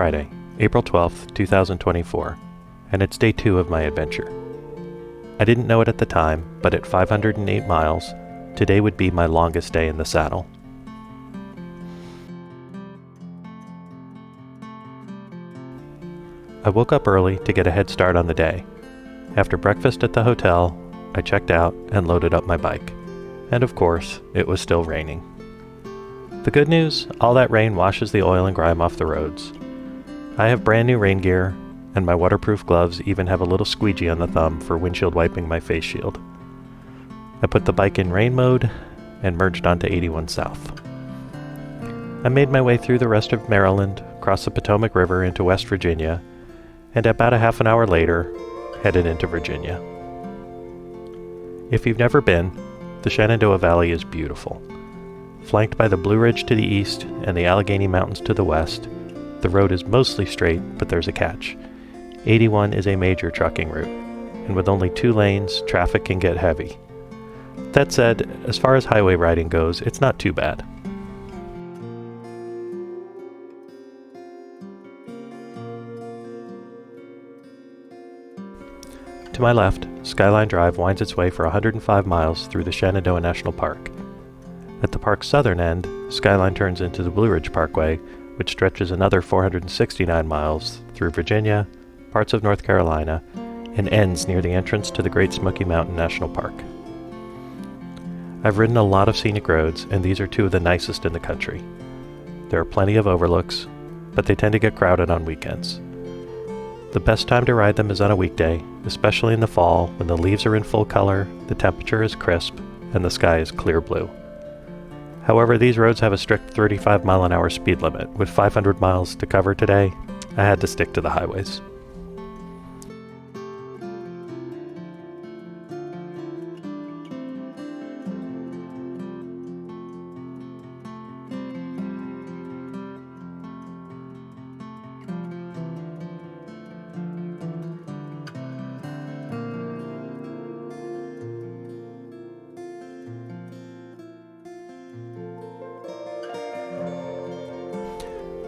Friday, April 12th, 2024, and it's day 2 of my adventure. I didn't know it at the time, but at 508 miles, today would be my longest day in the saddle. I woke up early to get a head start on the day. After breakfast at the hotel, I checked out and loaded up my bike. And of course, it was still raining. The good news, all that rain washes the oil and grime off the roads. I have brand new rain gear, and my waterproof gloves even have a little squeegee on the thumb for windshield wiping my face shield. I put the bike in rain mode and merged onto 81 South. I made my way through the rest of Maryland, across the Potomac River into West Virginia, and about a half an hour later, headed into Virginia. If you've never been, the Shenandoah Valley is beautiful. Flanked by the Blue Ridge to the east and the Allegheny Mountains to the west, the road is mostly straight, but there's a catch. 81 is a major trucking route, and with only 2 lanes, traffic can get heavy. That said, as far as highway riding goes, it's not too bad. To my left, Skyline Drive winds its way for 105 miles through the Shenandoah National Park. At the park's southern end, Skyline turns into the Blue Ridge Parkway, which stretches another 469 miles through Virginia, parts of North Carolina, and ends near the entrance to the Great Smoky Mountain National Park. I've ridden a lot of scenic roads, and these are 2 of the nicest in the country. There are plenty of overlooks, but they tend to get crowded on weekends. The best time to ride them is on a weekday, especially in the fall when the leaves are in full color, the temperature is crisp, and the sky is clear blue. However, these roads have a strict 35 mile an hour speed limit. With 500 miles to cover today, I had to stick to the highways.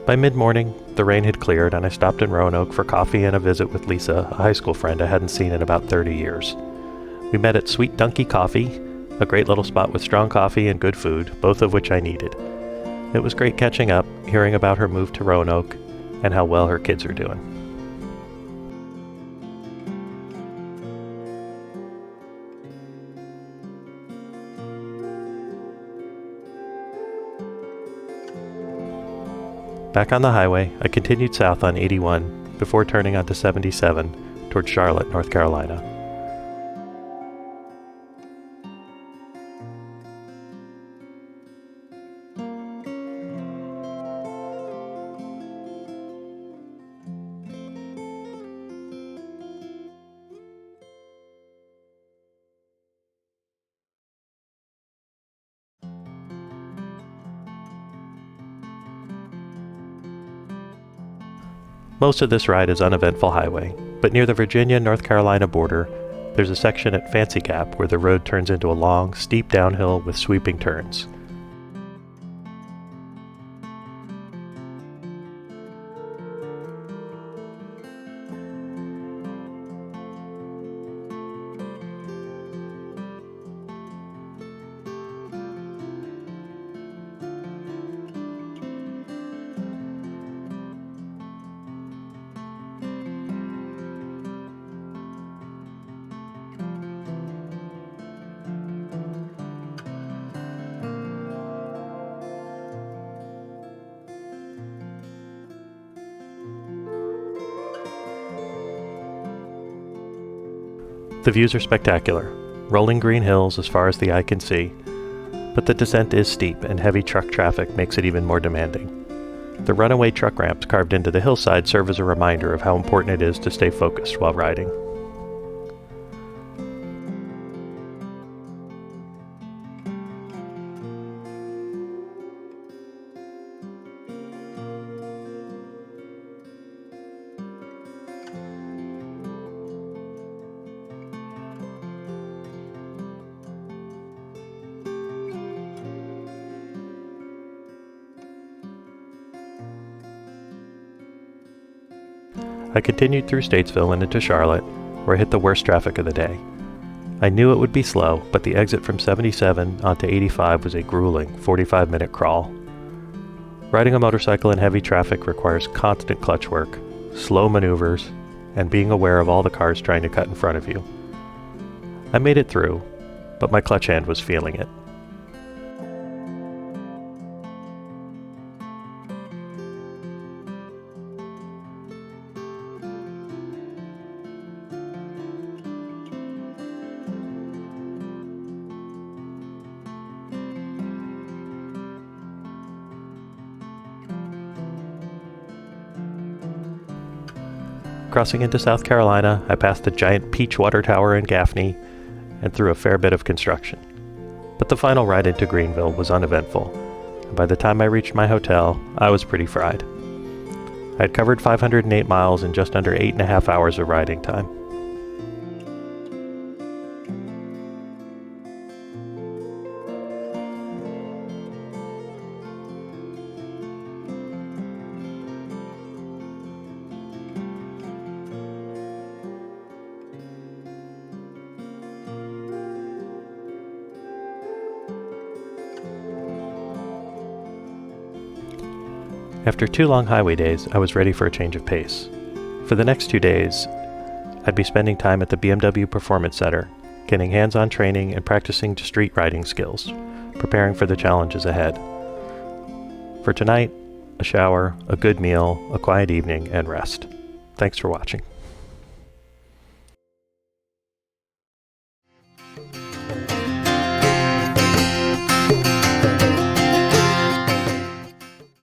By mid-morning, the rain had cleared and I stopped in Roanoke for coffee and a visit with Lisa, a high school friend I hadn't seen in about 30 years. We met at Sweet Donkey Coffee, a great little spot with strong coffee and good food, both of which I needed. It was great catching up, hearing about her move to Roanoke, and how well her kids are doing. Back on the highway, I continued south on 81 before turning onto 77 toward Charlotte, North Carolina. Most of this ride is uneventful highway, but near the Virginia-North Carolina border, there's a section at Fancy Gap where the road turns into a long, steep downhill with sweeping turns. The views are spectacular, rolling green hills as far as the eye can see, but the descent is steep and heavy truck traffic makes it even more demanding. The runaway truck ramps carved into the hillside serve as a reminder of how important it is to stay focused while riding. I continued through Statesville and into Charlotte, where I hit the worst traffic of the day. I knew it would be slow, but the exit from 77 onto 85 was a grueling 45-minute crawl. Riding a motorcycle in heavy traffic requires constant clutch work, slow maneuvers, and being aware of all the cars trying to cut in front of you. I made it through, but my clutch hand was feeling it. Crossing into South Carolina, I passed the giant Peach Water Tower in Gaffney and through a fair bit of construction. But the final ride into Greenville was uneventful, and by the time I reached my hotel, I was pretty fried. I had covered 508 miles in just under 8.5 hours of riding time. After 2 long highway days, I was ready for a change of pace. For the next 2 days, I'd be spending time at the BMW Performance Center, getting hands-on training and practicing street riding skills, preparing for the challenges ahead. For tonight, a shower, a good meal, a quiet evening, and rest. Thanks for watching.